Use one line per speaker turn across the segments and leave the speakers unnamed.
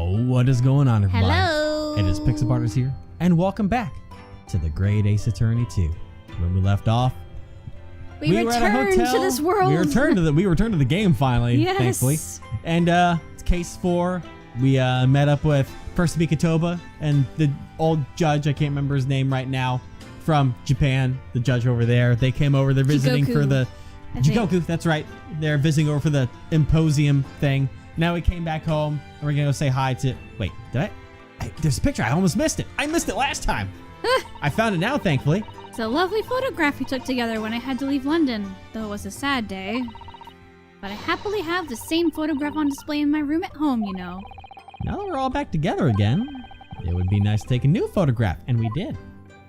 What is going on, everybody?
Hello.
It is Pixabarters here, and welcome back to the Great Ace Attorney 2. When we left off,
we
were at a
returned
hotel.
to this world.
We returned to the game finally,
Yes.
thankfully. And it's case 4. We met up with first Mikitoba and the old judge. I can't remember his name right now. From Japan, the judge over there. They came over. They're visiting for the Jigoku. That's right. They're visiting over for the Imposium thing. Now we came back home, and we're gonna go say hi to. Wait, did I? There's a picture. I almost missed it. I missed it last time. I found it now, thankfully.
It's a lovely photograph we took together when I had to leave London, though it was a sad day. But I happily have the same photograph on display in my room at home, you know.
Now that we're all back together again, it would be nice to take a new photograph, and we did.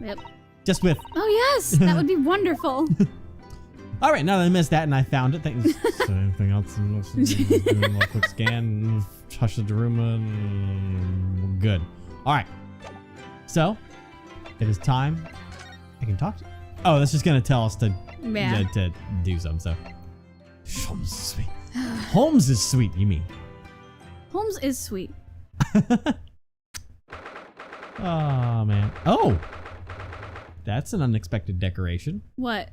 Yep.
Just with.
Oh yes, that would be wonderful.
All right, now that I missed that and I found it, anything else? Do a quick scan, hush the room, and good. All right, so it is time. I can talk to. Oh, that's just gonna tell us to do something. So Holmes is sweet. Holmes is sweet. You mean?
Holmes is sweet.
Oh man. Oh, that's an unexpected decoration.
What?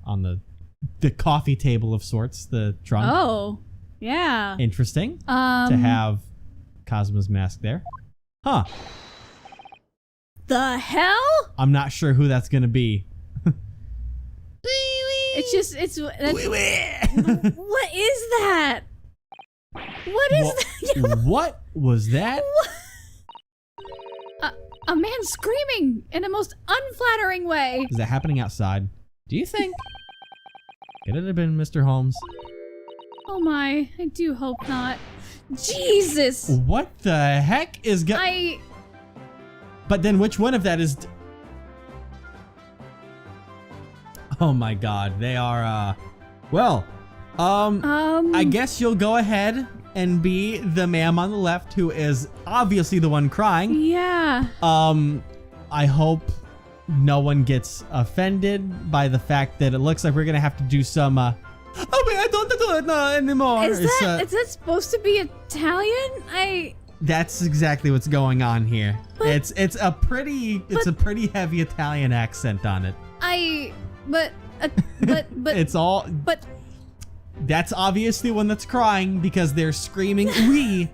On the coffee table of sorts, the trunk.
Oh, yeah.
Interesting to have Cosmo's mask there. Huh.
The hell?
I'm not sure who that's gonna be.
It's just, what is that? What is that?
What was that?
A man screaming in a most unflattering way.
Is that happening outside? Do you think? Could it have been Mr. Holmes?
Oh my, I do hope not. Jesus!
What the heck is going? But then which one of that is? Oh my God, they are. Well, I guess you'll go ahead and be the ma'am on the left, who is obviously the one crying.
Yeah.
I hope no one gets offended by the fact that it looks like we're gonna have to do some oh wait, I don't do it anymore.
Is that supposed to be Italian?
That's exactly what's going on here. It's a pretty heavy Italian accent on it.
But
It's all
but
that's obviously one that's crying because they're screaming "we."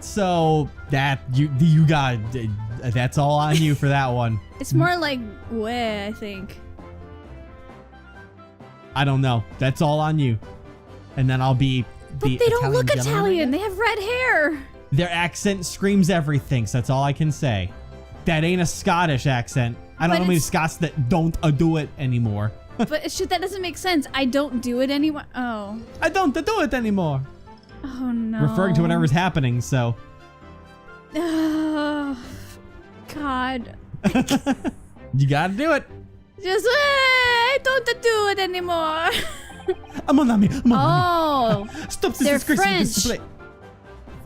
So that you got that's all on you for that one.
It's more like "weh," I think.
I don't know. That's all on you. And then I'll be the.
But they don't look
gentleman,
Italian. They have red hair.
Their accent screams everything. So that's all I can say. That ain't a Scottish accent. I don't know many Scots that don't do it anymore.
But shit, that doesn't make sense. I don't do it anymore. Oh.
I don't do it anymore.
Oh no.
Referring to whatever's happening. So.
Oh, God.
You gotta do it.
Just I don't do it anymore. Oh.
Stop this
They're
disgraceful
French.
display.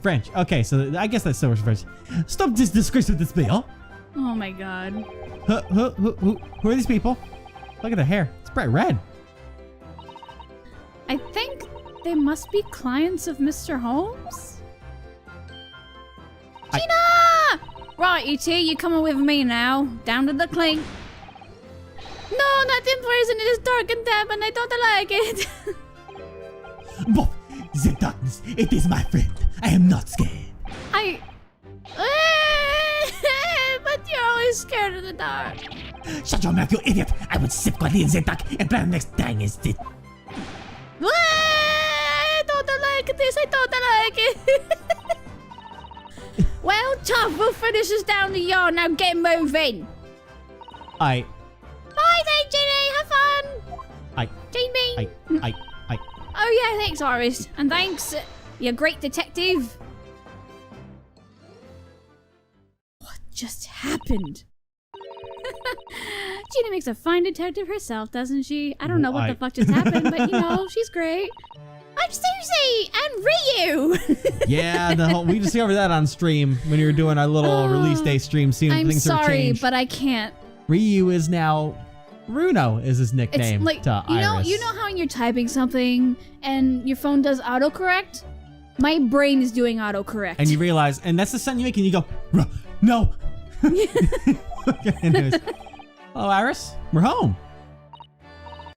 French. Okay, so I guess that's so much French. Stop this disgraceful display, huh?
Oh my God.
Who are these people? Look at their hair. It's bright red.
I think they must be clients of Mr. Holmes. Gina! Right, you two, you're coming with me now. Down to the clink. No, not in prison. It is dark and damp and I don't like it.
Bob, the darkness. It is my friend. I am not scared.
But you're always scared of the dark.
Shut your mouth, you idiot. I would sip quietly in the dark and plan next thing is it.
I don't like this. I don't like it. Well, tough. We'll finish this down the yard. Now get moving. Bye, thanks, Ginny. Have fun. Jane Bean. Oh, yeah, thanks, Iris. And thanks, you great detective. What just happened? Gina makes a fine detective herself, doesn't she? I don't know what the fuck just happened, but you know, she's great. I'm Susie and Ryu.
Yeah, we discovered that on stream when you were doing our little release day stream. Seeing
I'm
things have
sorry,
changed.
but I can't.
Ryu is now Runo is his nickname.
It's like
to Iris.
you know how when you're typing something and your phone does autocorrect? My brain is doing autocorrect.
And you realize, and that's the sound you make, and you go, no. Okay, anyways. Hello, Iris. We're home.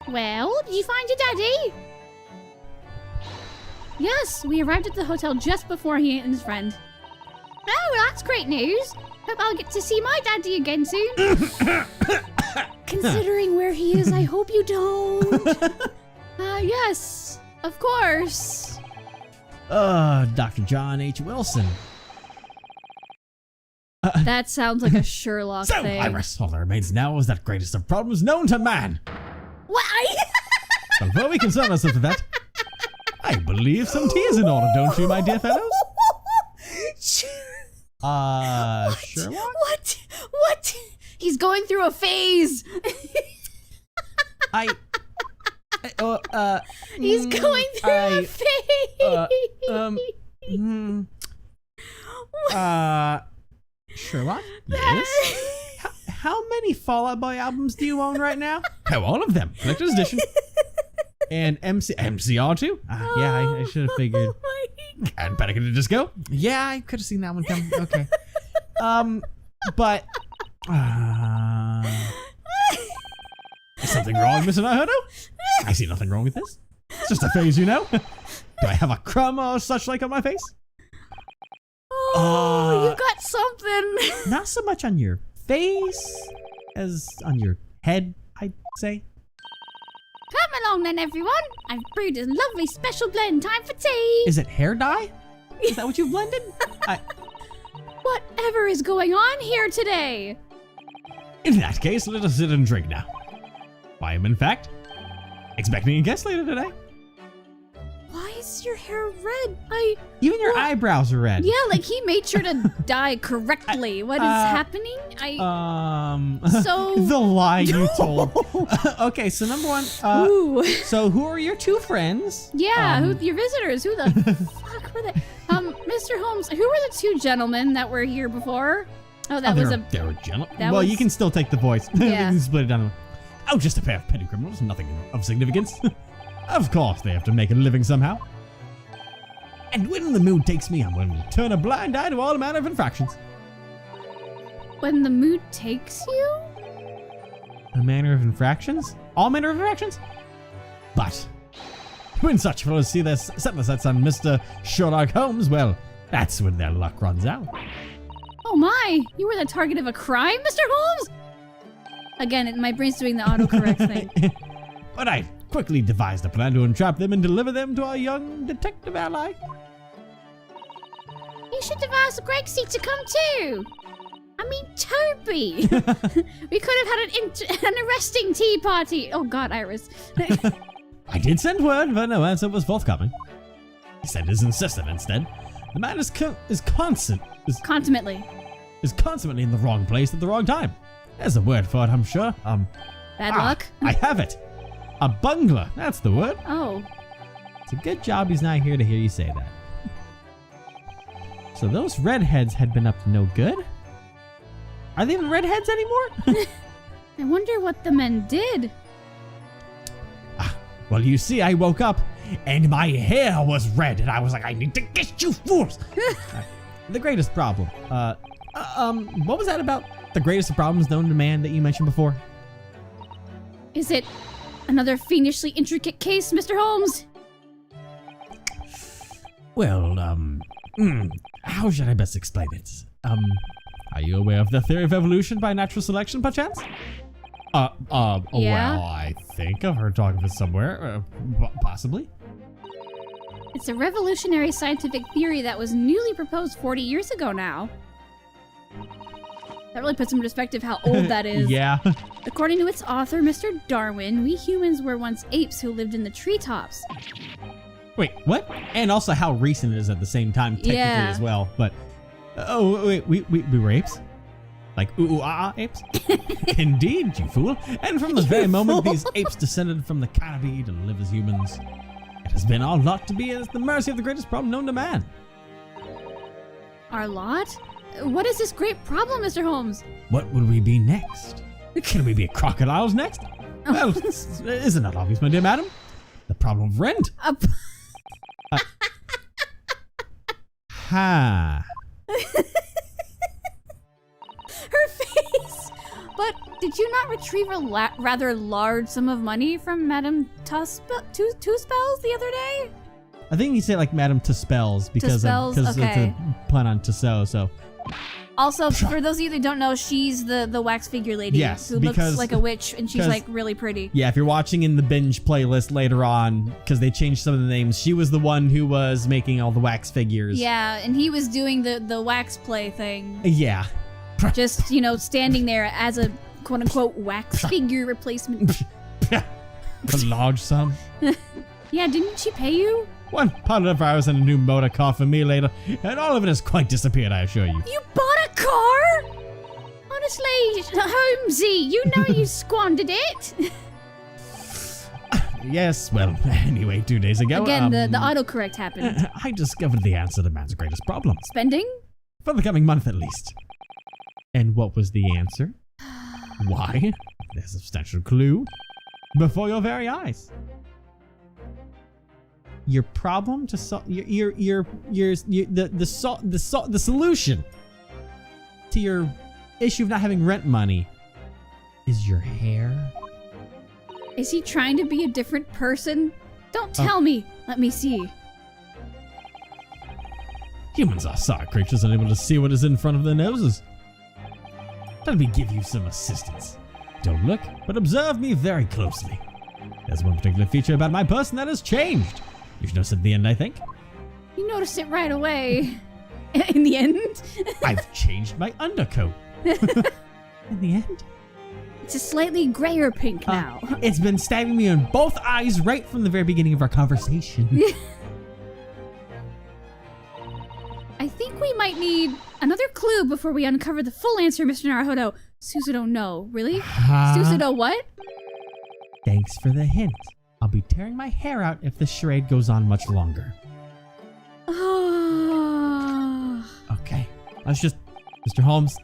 Well, did you find your daddy? Yes, we arrived at the hotel just before he and his friend. Oh, well, that's great news. Hope I'll get to see my daddy again soon. Considering where he is, I hope you don't. Yes, of course.
Dr. John H. Wilson.
That sounds like a Sherlock
So,
thing.
Iris, all that remains now is that greatest of problems known to man.
What?
Before we concern ourselves with that, I believe some tea is in order, don't you, my dear fellows? Sherlock?
What? He's going through a phase. He's going through a phase.
Sherlock? Yes? How many Fall Out Boy albums do you own right now? Oh, all of them. Collector's edition. And MCR too? Yeah, I should have figured. And Panic at the Disco? Yeah, I could have seen that one coming. Okay. But... is something wrong, Mr. Nahodo? I see nothing wrong with this. It's just a phase, you know? Do I have a crumb or such like on my face?
Oh, you got something.
Not so much on your face as on your head, I'd say.
Come along then, everyone. I've brewed a lovely special blend. Time for tea.
Is it hair dye? Is that what you've blended?
Whatever is going on here today?
In that case, let us sit and drink now. I am, in fact, expecting a guest later today.
Why is your hair red?
Even your eyebrows are red.
Yeah, like he made sure to dye correctly. What is happening? So
the lie you told. Okay, so number one. So who are your two friends?
Yeah, your visitors? Who the fuck were they? Mr. Holmes, who were the two gentlemen that were here before? Oh, they were
gentlemen. Well, you can still take the voice.
Yeah.
You can split it down. Oh, just a pair of petty criminals, nothing of significance. Of course, they have to make a living somehow. And when the mood takes me, I'm willing to turn a blind eye to all manner of infractions.
When the mood takes you?
A manner of infractions? All manner of infractions? But when such fellows see their set the sets on Mr. Sherlock Holmes, well, that's when their luck runs out.
Oh my, you were the target of a crime, Mr. Holmes? Again, my brain's doing the autocorrect thing.
But I quickly devised a plan to entrap them and deliver them to our young detective ally.
You should have asked Grexy to come too. I mean, Toby. We could have had an arresting tea party. Oh God, Iris.
I did send word, but no answer was forthcoming. He said his insistent instead. The man is consummately in the wrong place at the wrong time. There's a word for it, I'm sure.
Bad luck?
I have it. A bungler, that's the word.
Oh.
It's a good job he's not here to hear you say that. So those redheads had been up to no good? Are they even redheads anymore?
I wonder what the men did.
Well, you see, I woke up and my hair was red and I was like, I need to get you fools. The greatest problem. What was that about the greatest of problems known to man that you mentioned before?
Is it another fiendishly intricate case, Mr. Holmes?
Well, how should I best explain it? Are you aware of the theory of evolution by natural selection, perchance?
Yeah?
Well, I think I've heard talk of it somewhere, possibly.
It's a revolutionary scientific theory that was newly proposed 40 years ago now. That really puts in perspective how old that is.
Yeah.
According to its author, Mr. Darwin, we humans were once apes who lived in the treetops.
Wait, what? And also how recent it is at the same time, technically, as well. But, oh, wait, we were apes? Like, apes? Indeed, you fool. And from the very moment these apes descended from the canopy to live as humans, it has been our lot to be at the mercy of the greatest problem known to man.
Our lot? What is this great problem, Mr. Holmes?
What would we be next? Can we be crocodiles next? Well, isn't that obvious, my dear madam? The problem of rent. Aha.
Her face! But did you not retrieve a rather large sum of money from Madame Two-Spells the other day?
I think you say like Madame Two-Spells because it's a pun on Tussaud, so.
Also, for those of you that don't know, she's the wax figure lady who looks like a witch, and she's like really pretty.
Yeah, if you're watching in the binge playlist later on, because they changed some of the names, she was the one who was making all the wax figures.
Yeah, and he was doing the wax play thing.
Yeah.
Just, standing there as a quote-unquote wax figure replacement.
A large sum.
Yeah, didn't she pay you?
$100 and a new motor car for me later, and all of it has quite disappeared, I assure you.
You bought a car? Honestly, Holmesy, you know you squandered it.
Yes, well, anyway, 2 days ago...
Again, the autocorrect happened.
I discovered the answer to man's greatest problem.
Spending?
For the coming month, at least. And what was the answer? Why? There's a substantial clue before your very eyes. Your problem to solve the solution to your issue of not having rent money is your hair.
Is he trying to be a different person? Don't tell me. Let me see.
Humans are sorry creatures unable to see what is in front of their noses. Let me give you some assistance. Don't look, but observe me very closely. There's one particular feature about my person that has changed. You should notice at the end, I think.
You noticed it right away. In the end?
I've changed my undercoat. In the end?
It's a slightly grayer pink now.
It's been stabbing me in both eyes right from the very beginning of our conversation.
I think we might need another clue before we uncover the full answer, Mr. Naruhodo. Suzudo, no. Really? Suzudo, what?
Thanks for the hint. I'll be tearing my hair out if the charade goes on much longer. Okay. Mr. Holmes,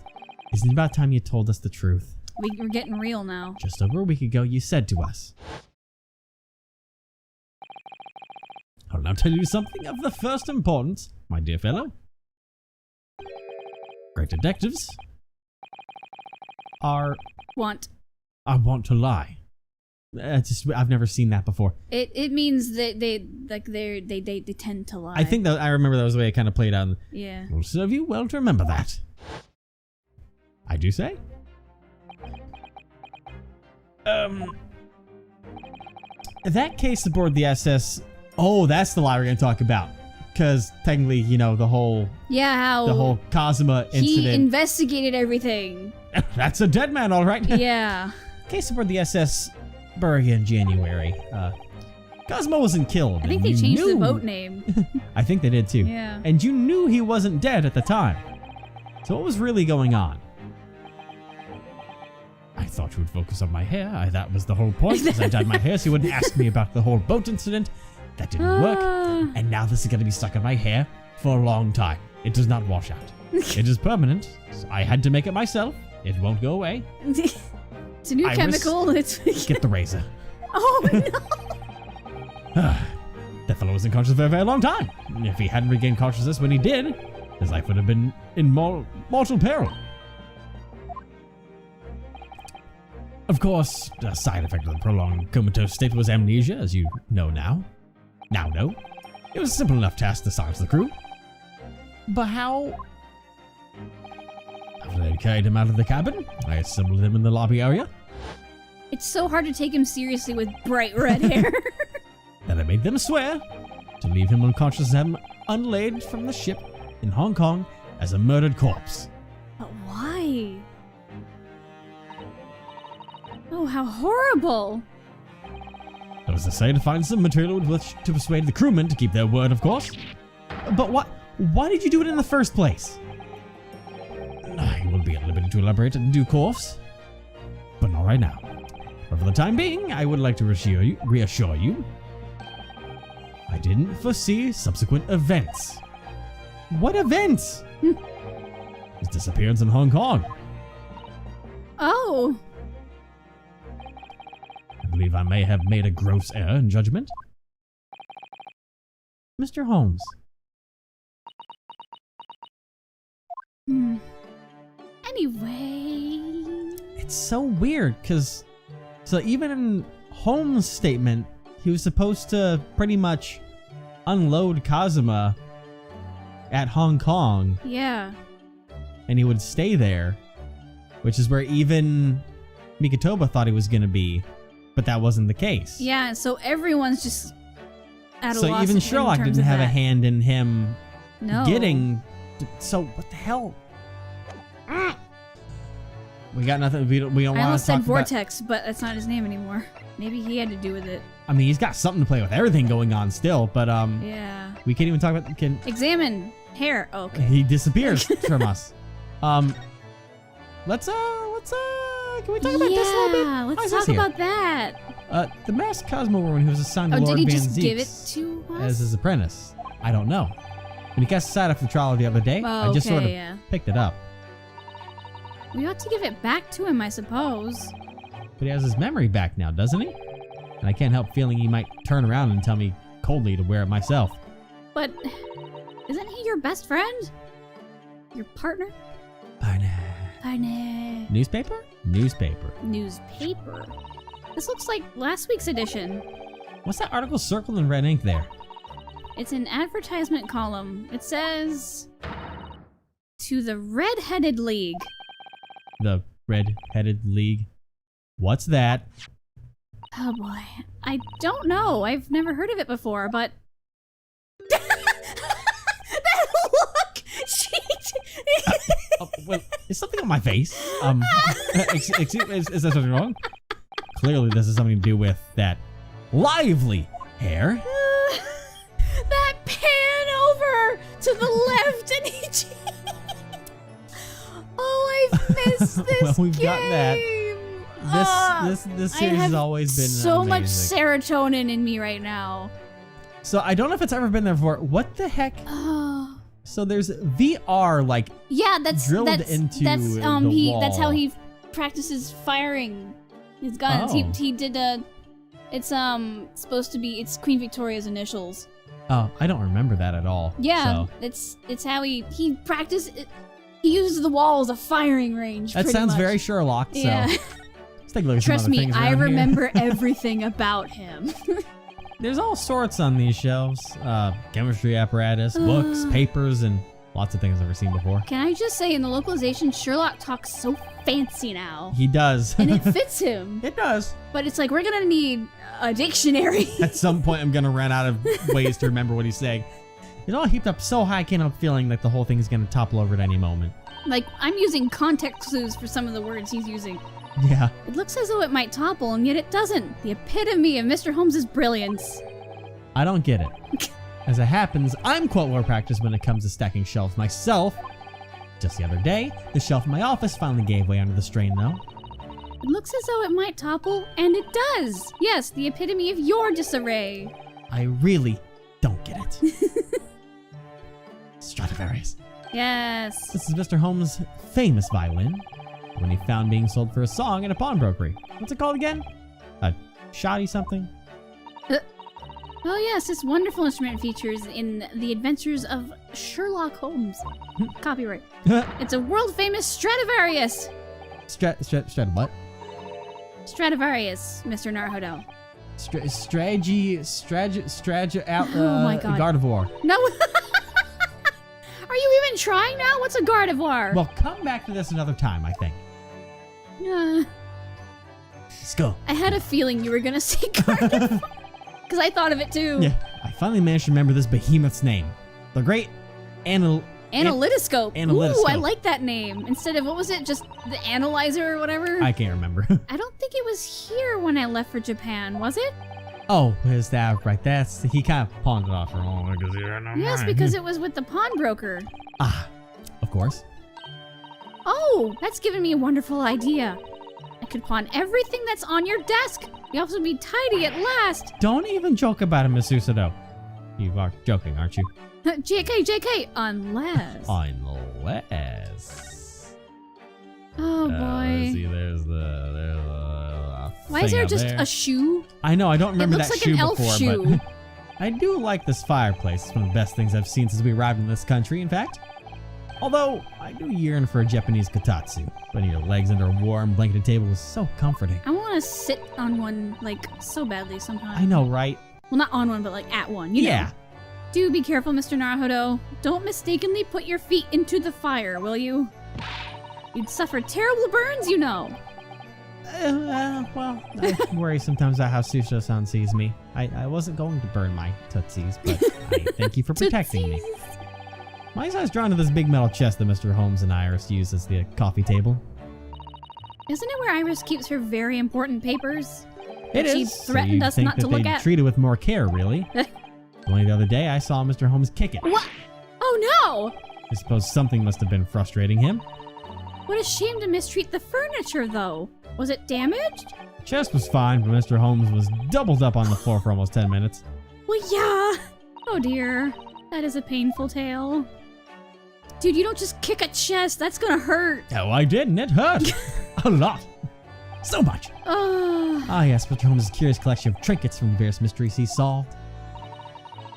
isn't it about time you told us the truth?
We're getting real now.
Just over a week ago, you said to us, I'll now tell you something of the first importance, my dear fellow. Great detectives I want to lie. I've never seen that before.
It means that they tend to lie.
I think that I remember that was the way it kind of played out.
Yeah.
It'll serve you well to remember that. I do say. That case aboard the SS. Oh, that's the lie we're gonna talk about. Because technically, the whole Cosima incident.
He investigated everything.
That's a dead man, all right.
Yeah.
Case aboard the SS Bergen in January. Cosimo wasn't killed.
I think they changed the boat name.
I think they did too.
Yeah.
And you knew he wasn't dead at the time. So what was really going on? I thought you would focus on my hair. That was the whole point. Because I dyed my hair so you wouldn't ask me about the whole boat incident. That didn't work. And now this is going to be stuck in my hair for a long time. It does not wash out. It is permanent. So I had to make it myself. It won't go away.
It's a new chemical.
Get the razor.
Oh, no.
That fellow was unconscious for a very long time. If he hadn't regained consciousness when he did, his life would have been in mortal peril. Of course, a side effect of the prolonged comatose state was amnesia, as you know now. Now know. It was a simple enough task to silence the crew. But how? After they carried him out of the cabin, I assembled him in the lobby area.
It's so hard to take him seriously with bright red hair.
Then I made them swear to leave him unconscious and unlaid from the ship in Hong Kong as a murdered corpse.
But why? Oh, how horrible.
That was to say to find some material with which to persuade the crewmen to keep their word, of course. But why did you do it in the first place? I will be at liberty to elaborate in due course, but not right now. But for the time being, I would like to reassure you, I didn't foresee subsequent events. What events? His disappearance in Hong Kong.
Oh.
I believe I may have made a gross error in judgment. Mr. Holmes,
Anyway.
It's so weird, because so even in Holmes' statement, he was supposed to pretty much unload Kazuma at Hong Kong.
Yeah.
And he would stay there, which is where even Mikotoba thought he was going to be, but that wasn't the case.
Yeah, so everyone's just at a
so
loss
even
in
Sherlock
terms
didn't
of
have a
that.
hand in him
No.
getting. So what the hell? We got nothing. We don't
I
want
almost
to talk
said Vortex, but that's not his name anymore. Maybe he had to do with it.
I mean, he's got something to play with. Everything going on still, but
Yeah.
we can't even talk about.
Examine hair. Oh, okay.
He disappears from us. Let's can we talk about this a little bit?
Yeah,
Why
let's
is this
talk
here?
about that.
The masked Cosmo when he was assigned to
Oh,
Lord
did he
Van
just give it
Zeeks
to us?
as his apprentice. I don't know. When he cast aside after the trial the other day,
Oh,
I just sort of
yeah.
picked it up.
We ought to give it back to him, I suppose.
But he has his memory back now, doesn't he? And I can't help feeling he might turn around and tell me coldly to wear it myself.
But isn't he your best friend? Your partner? Partner.
Newspaper? Newspaper.
Newspaper. This looks like last week's edition.
What's that article circled in red ink there?
It's an advertisement column. It says, "To the Red-Headed League."
The Red-Headed League. What's that?
Oh boy. I don't know. I've never heard of it before, but... That look!
Wait, is something on my face? Is there something wrong? Clearly this has something to do with that lively hair.
That pan over to the left and he... Oh, I missed this
Well, we've
game.
got that. This series has always been
so much
amazing.
serotonin in me right now.
So I don't know if it's ever been there before. What the heck?
Oh.
So there's VR like
Yeah, that's
drilled
that's
into
that's
the wall.
that's how he practices firing his guns.
Oh.
He did a. It's supposed to be it's Queen Victoria's initials.
Oh, I don't remember that at all.
Yeah,
So.
it's how he practiced. He uses the wall as a firing range.
That
pretty
sounds
much.
very Sherlock. So
Yeah.
let's take a look at
Trust
some other
me,
things
I
around here.
remember everything about him.
There's all sorts on these shelves. Chemistry apparatus, books, papers, and lots of things I've never seen before.
Can I just say, in the localization, Sherlock talks so fancy now.
He does.
And it fits him.
It does.
But it's like, we're gonna need a dictionary.
At some point, I'm gonna run out of ways to remember what he's saying. It's all heaped up so high, I can't help feeling like the whole thing's gonna topple over at any moment.
Like, I'm using context clues for some of the words he's using.
Yeah.
It looks as though it might topple, and yet it doesn't. The epitome of Mr. Holmes' brilliance.
I don't get it. As it happens, I'm quite well practiced when it comes to stacking shelves myself. Just the other day, the shelf in my office finally gave way under the strain, though.
It looks as though it might topple, and it does. Yes, the epitome of your disarray.
I really don't get it. Stradivarius.
Yes.
This is Mr. Holmes' famous violin, when he found being sold for a song at a pawnbrokery. What's it called again? A shoddy something?
Oh yes, this wonderful instrument features in The Adventures of Sherlock Holmes. Copyright. It's a world-famous Stradivarius.
Strad what?
Stradivarius, Mr. Narhodo.
Oh
my God.
Gardevoir.
No. Are you even trying now? What's a Gardevoir?
Well, come back to this another time, I think. Let's go.
I had a feeling you were gonna say Gardevoir. Because I thought of it too.
Yeah, I finally managed to remember this behemoth's name. The great
Analytoscope.
Analytoscope.
Ooh, I like that name. Instead of, what was it, just the analyzer or whatever?
I can't remember.
I don't think it was here when I left for Japan, was it?
Oh, is that right? He kind of pawned it off wrong.
Yes, because it was with the pawnbroker.
Ah, of course.
Oh, that's given me a wonderful idea. I could pawn everything that's on your desk. The office would be tidy at last.
Don't even joke about it, Miss Usado. You are joking, aren't you?
JK, unless.
Unless.
Oh boy.
Let's see, there's the
Why is
thing
there
out
just
there.
a shoe?
I know, I don't remember
looks
that
like
shoe
an elf
before,
shoe.
but I do like this fireplace. It's one of the best things I've seen since we arrived in this country, in fact. Although, I do yearn for a Japanese kotatsu. Putting your legs under a warm, blanketed table is so comforting.
I want to sit on one, like, so badly sometimes.
I know, right?
Well, not on one, but, like, at one. You know. Do be careful, Mr. Naruhodo. Don't mistakenly put your feet into the fire, will you? You'd suffer terrible burns, you know.
Well, I worry sometimes about how Susho-san sees me. I wasn't going to burn my tootsies, but I thank you for protecting me. My eye's drawn to this big metal chest that Mr. Holmes and Iris use as the coffee table.
Isn't it where Iris keeps her very important papers?
It is.
She threatened us not to look at.
Treat it with more care, really. Only the other day I saw Mr. Holmes kick it.
What? Oh no!
I suppose something must have been frustrating him.
What a shame to mistreat the furniture, though. Was it damaged?
The chest was fine, but Mr. Holmes was doubled up on the floor for almost 10 minutes.
Well, yeah. Oh dear. That is a painful tale. Dude, you don't just kick a chest. That's gonna hurt.
Oh, I didn't. It hurt. A lot. So much. Ah, yes, Mr. Holmes' curious collection of trinkets from various mysteries he solved.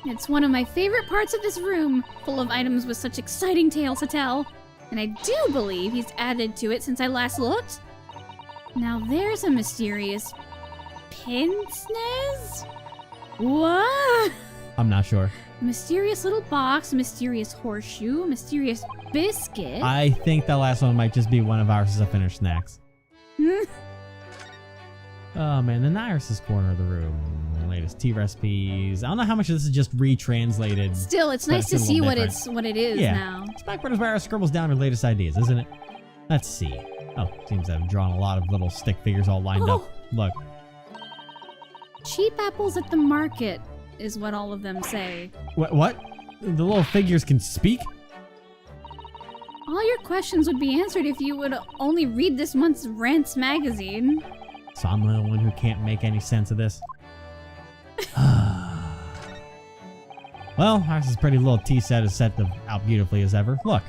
It's one of my favorite parts of this room, full of items with such exciting tales to tell. And I do believe he's added to it since I last looked. Now there's a mysterious pince-nez? What?
I'm not sure.
Mysterious little box, mysterious horseshoe, mysterious biscuit.
I think that last one might just be one of Iris' finished snacks. Oh man, in Iris' corner of the room, the latest tea recipes. I don't know how much of this is just retranslated.
Still, it's nice to see what it is now.
It's back where Iris scribbles down her latest ideas, isn't it? Let's see. Oh, seems to have drawn a lot of little stick figures all lined up. Look.
Cheap apples at the market is what all of them say.
What? The little figures can speak?
All your questions would be answered if you would only read this month's Rants magazine.
So I'm the one who can't make any sense of this. Well, Iris' pretty little tea set is set out beautifully as ever. Look.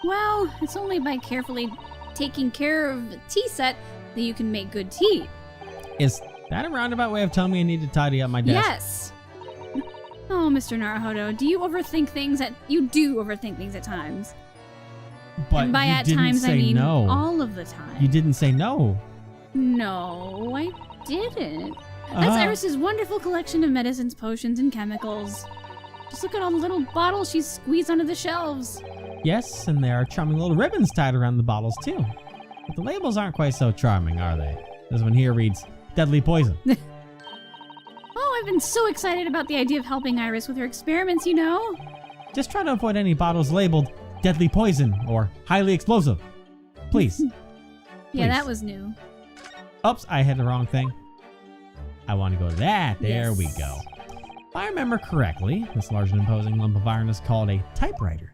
Well, it's only by carefully taking care of the tea set that you can make good tea.
Is that a roundabout way of telling me I need to tidy up my desk?
Yes. Oh, Mr. Naruhodo, do you overthink things you do overthink things at times?
But
and by
you
at
didn't
times,
say
I mean
no.
all of the time.
You didn't say no.
No, I didn't. That's Iris' wonderful collection of medicines, potions, and chemicals. Just look at all the little bottles she's squeezed onto the shelves. Yes, and there are charming little ribbons tied around the bottles, too. But the labels aren't quite so charming, are they? This one here reads, deadly poison. Oh, I've been so excited about the idea of helping Iris with her experiments, you know? Just try to avoid any bottles labeled deadly poison or highly explosive. Please. Yeah, that was new. Oops, I had the wrong thing. I want to go to that. There we go. If I remember correctly, this large and imposing lump of iron is called a typewriter.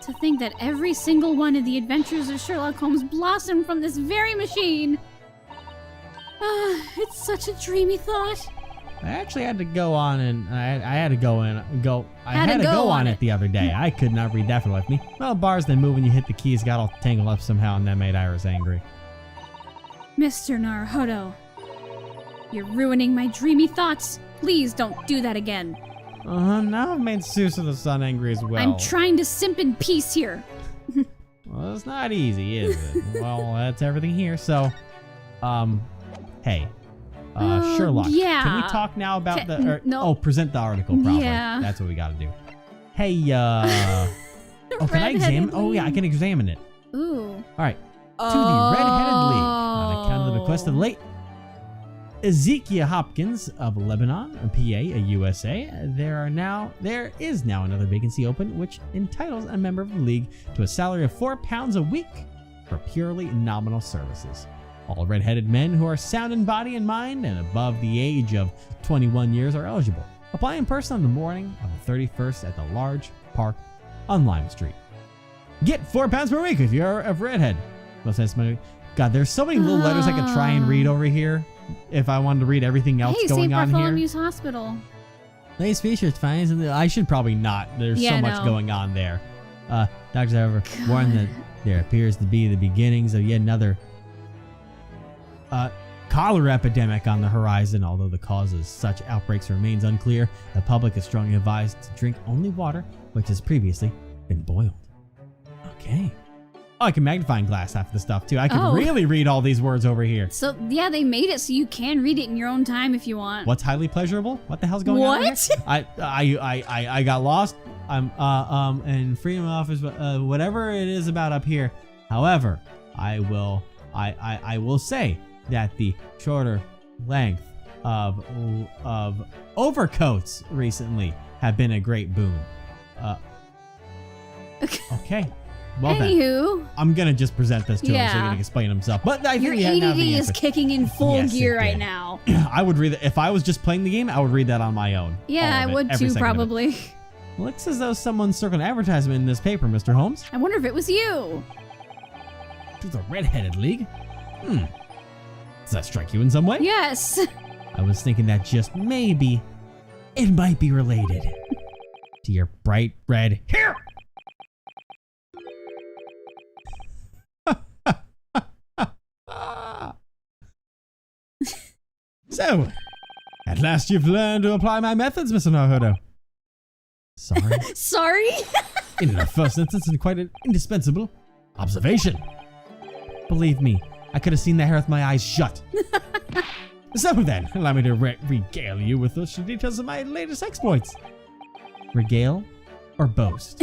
To think that every single one of the adventures of Sherlock Holmes blossomed from this very machine. It's such a dreamy thought. I actually had to go on and I had to go on it the other day. I could not read that for the life of me. Well, bars they move when you hit the keys got all tangled up somehow, and that made Iris angry. Mr. Naruhodo, you're ruining my dreamy thoughts. Please don't do that again. Now I've made Susa-the-san angry as well. I'm trying to simp in peace here. Well, it's not easy, is it? Well, that's everything here, so... hey. Sherlock. Yeah. Can we talk now about present the article properly. Yeah. That's what we gotta do. Hey, can I examine? Oh, yeah, I can examine it. Ooh. All right. To the Red-Headed League, on account of the request of the late Ezekiel Hopkins of Lebanon, PA, USA, there is now another vacancy open, which entitles a member of the league to a salary of £4 a week for purely nominal services. All red-headed men who are sound in body and mind and above the age of 21 years are eligible. Apply in person on the morning of the 31st at the large park on Lime Street. Get £4 per week if you're a redhead. God, there's so many little letters I could try and read over here if I wanted to read everything else going on here. St. Bartholomew's Hospital. Nice features, fine. I should probably not. There's so much going on there. Doctors, however, warn that there appears to be the beginnings of yet another cholera epidemic on the horizon. Although the cause of such outbreaks remains unclear, the public is strongly advised to drink only water which has previously
Been boiled. Okay. Oh, I can magnifying glass half the stuff too. I can
Oh.
really read all these words over here.
So, yeah, they made it so you can read it in your own time if you want.
What's highly pleasurable? What the hell's going on here?
What?
I got lost. I'm in freedom office, whatever it is about up here. However, I will say that the shorter length of overcoats recently have been a great boon. Okay. Well
Anywho,
then, I'm gonna just present this to him so he
Yeah.
can explain himself. But I
your
think he had
ADD
the
is
answer.
kicking in full
Yes,
gear
it
right
did.
now.
I would read it if I was just playing the game. I would read that on my own.
Yeah,
All
I
of it,
would
every
too,
second of it.
probably.
Looks as though someone's circled an advertisement in this paper, Mr. Holmes.
I wonder if it was you.
To the Red-Headed League? Does that strike you in some way?
Yes.
I was thinking that just maybe it might be related to your bright red hair. So, at last you've learned to apply my methods, Mr. Naruto. Sorry.
Sorry?
In the first instance, and quite an indispensable observation. Believe me, I could have seen that hair with my eyes shut. So then, allow me to regale you with the details of my latest exploits. Regale or boast?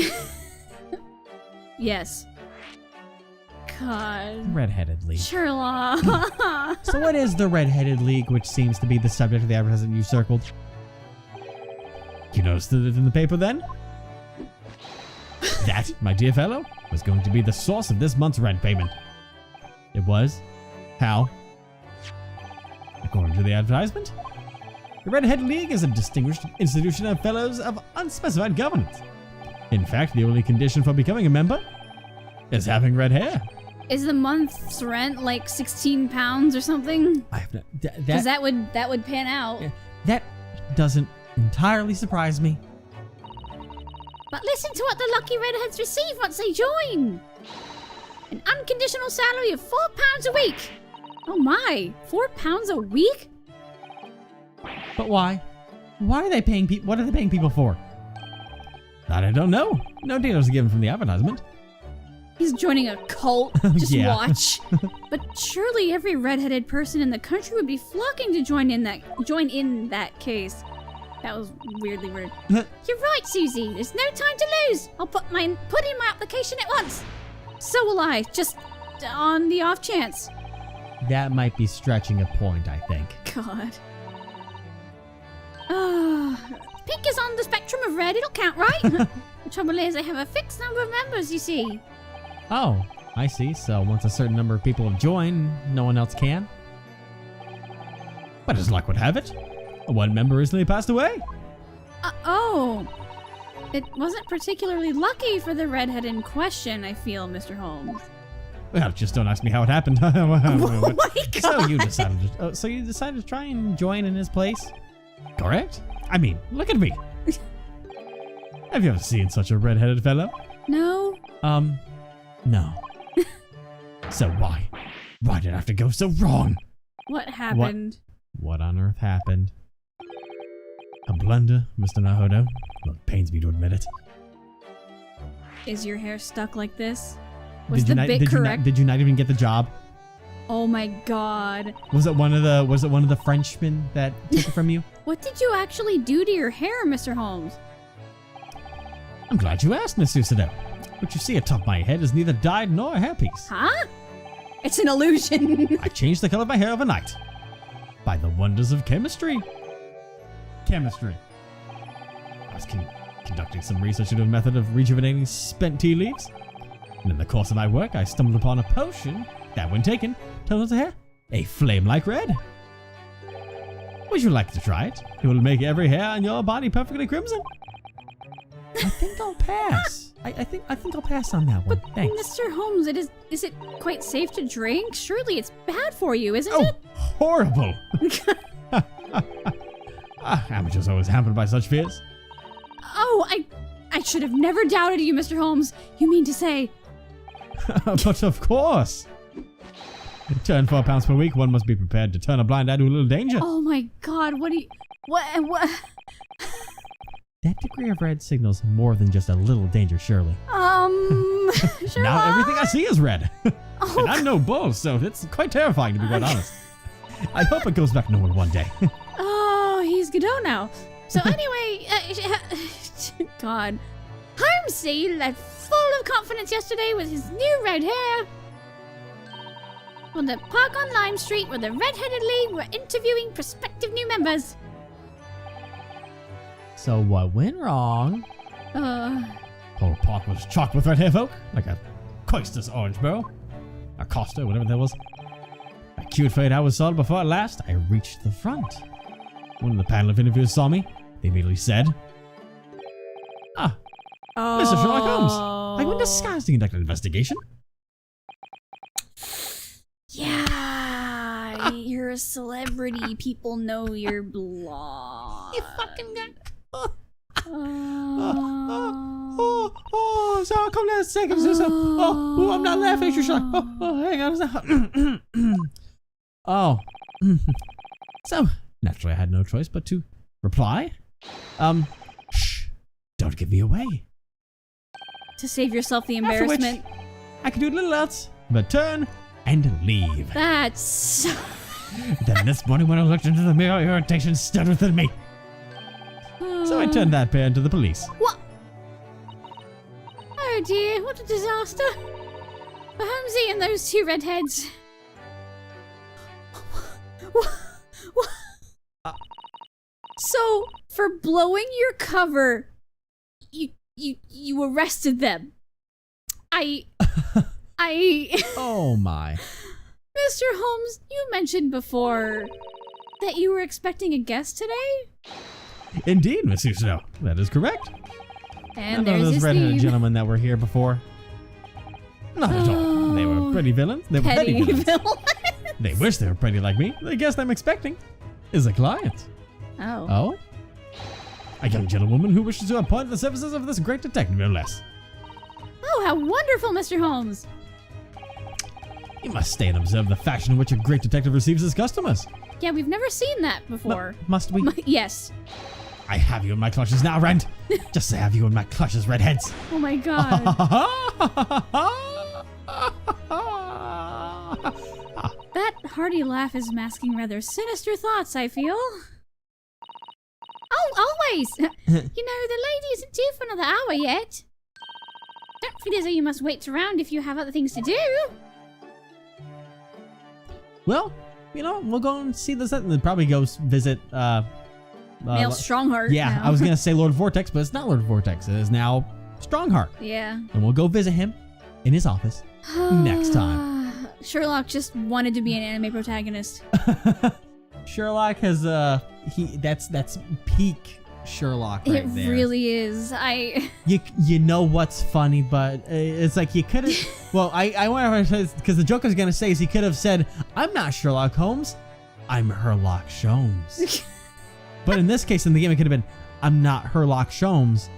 Yes. God.
Red-Headed League.
Sherlock.
So what is the Red-Headed League, which seems to be the subject of the advertisement you circled? You noticed it in the paper then? That, my dear fellow, was going to be the source of this month's rent payment. It was? How? According to the advertisement, the Red-Headed League is a distinguished institution of fellows of unspecified governance. In fact, the only condition for becoming a member is having red hair.
Is the month's rent like 16 pounds or something?
I have no,
Because that would pan out.
that doesn't entirely surprise me.
But listen to what the lucky redheads receive once they join. An unconditional salary of £4 a week. Oh my, £4 a week?
But why? Why are they paying people? What are they paying people for? That I don't know. No details are given from the advertisement.
He's joining a cult. Just
Yeah.
watch. But surely every redheaded person in the country would be flocking to join in that case. That was weirdly weird. You're right, Susie. There's no time to lose. I'll put in my application at once. So will I, just on the off chance.
That might be stretching a point, I think.
God. Pink is on the spectrum of red. It'll count, right? The trouble is, I have a fixed number of members, you see.
Oh, I see. So once a certain number of people have joined, no one else can? But as luck would have it, one member recently passed away.
Oh. It wasn't particularly lucky for the redhead in question, I feel, Mr. Holmes.
Well, just don't ask me how it happened.
Oh my God.
So you decided to try and join in his place? Correct? I mean, look at me. Have you ever seen such a red-headed fellow?
No.
No. So why? Why did it have to go so wrong?
What happened?
What on earth happened? A blunder, Mr. Naruto. Well, it pains me to admit it.
Is your hair stuck like this? Was
Did
the bit correct?
Did you not even get the job?
Oh my God.
Was it one of the Frenchmen that took it from you?
What did you actually do to your hair, Mr. Holmes?
I'm glad you asked, Miss Susanoo. What you see atop my head is neither dyed nor a hairpiece.
Huh? It's an illusion.
I changed the color of my hair overnight. By the wonders of chemistry. Chemistry. I was conducting some research into a method of rejuvenating spent tea leaves. And in the course of my work, I stumbled upon a potion that, when taken, turns the hair a flame-like red. Would you like to try it? It will make every hair on your body perfectly crimson. I think I'll pass. I think I'll pass on that one.
But
Thanks.
Mr. Holmes, is it quite safe to drink? Surely it's bad for you, isn't
Oh,
it?
horrible! Amateurs always hampered by such fears.
Oh, I should have never doubted you, Mr. Holmes. You mean to say...
But of course. Turn £4 per week, one must be prepared to turn a blind eye to a little danger.
Oh my God, what?
That degree of red signals more than just a little danger, surely.
Sherlock?
Now everything I see is red.
Oh,
And I'm no bull, so it's quite terrifying, to be quite honest. I hope it goes back normal one day.
Oh, he's Godot now. So anyway, God. Holmesy left full of confidence yesterday with his new red hair. On the park on Lime Street where the red-headed league were interviewing prospective new members.
So what went wrong? Whole park was chocked with red hair folk, like a Coister's orange barrel. Or Costa, whatever that was. A cute fade I was sold before at last, I reached the front. One of the panel of interviewers saw me. They immediately said, "Ah, Mr. Sherlock Holmes, are you in disguise to conduct an investigation?"
Yeah, you're a celebrity. People know you're blonde.
You fucking guy. So come down a second. I'm not laughing at you, Sherlock. Hang on a second. So, naturally I had no choice but to reply. Shh, don't give me away.
To save yourself the
After which,
embarrassment.
I could do little else but turn and leave.
That's...
Then this morning when I looked into the mirror, irritation stood within me. So I turned that pair into the police.
What? Oh dear, what a disaster. For Holmesy and those two redheads. What? So, for blowing your cover, you arrested them.
Oh my.
Mr. Holmes, you mentioned before that you were expecting a guest today?
Indeed, Monsieur Snow. That is correct.
And
None of
there's
those
his
redheaded
theme.
gentlemen that were here before. Not at all. They were pretty villains. They were petty villains. They wish they were pretty like me. The guest I'm expecting is a client.
Oh.
Oh? A young gentlewoman who wishes to appoint the services of this great detective, no less.
Oh, how wonderful, Mr. Holmes.
You must stay and observe the fashion in which a great detective receives his customers.
Yeah, we've never seen that before.
Must we?
Yes.
I have you in my clutches now, Rand. Just to have you in my clutches, redheads.
Oh my god. That hearty laugh is masking rather sinister thoughts, I feel. Oh, always! You know, the lady isn't due for another hour yet. Don't feel as though you must wait around if you have other things to do.
Well, you know, we'll go and see this and then probably go visit
Male Strongheart.
Yeah,
now.
I was gonna say Lord Vortex, but it's not Lord Vortex. It is now Strongheart.
Yeah.
And we'll go visit him in his office next time.
Sherlock just wanted to be an anime protagonist.
Sherlock has that's peak Sherlock right
It
there.
really is.
You know what's funny, but it's like you could have. Well, I want to because the joke I was gonna say is he could have said, "I'm not Sherlock Holmes, I'm HERLOCK SHOLMES." But in this case, in the game, it could have been, "I'm not HERLOCK SHOLMES,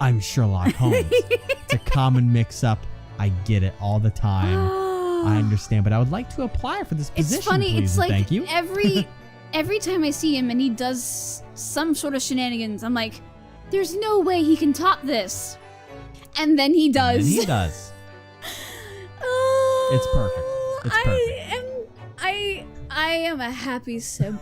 I'm Sherlock Holmes." It's a common mix-up. I get it all the time. I understand, but I would like to apply for this position.
It's funny.
Please,
It's like
thank you.
every time I see him and he does some sort of shenanigans, I'm like, there's no way he can top this. And then he does.
And he does.
Oh,
It's perfect. It's perfect.
I am a happy simp.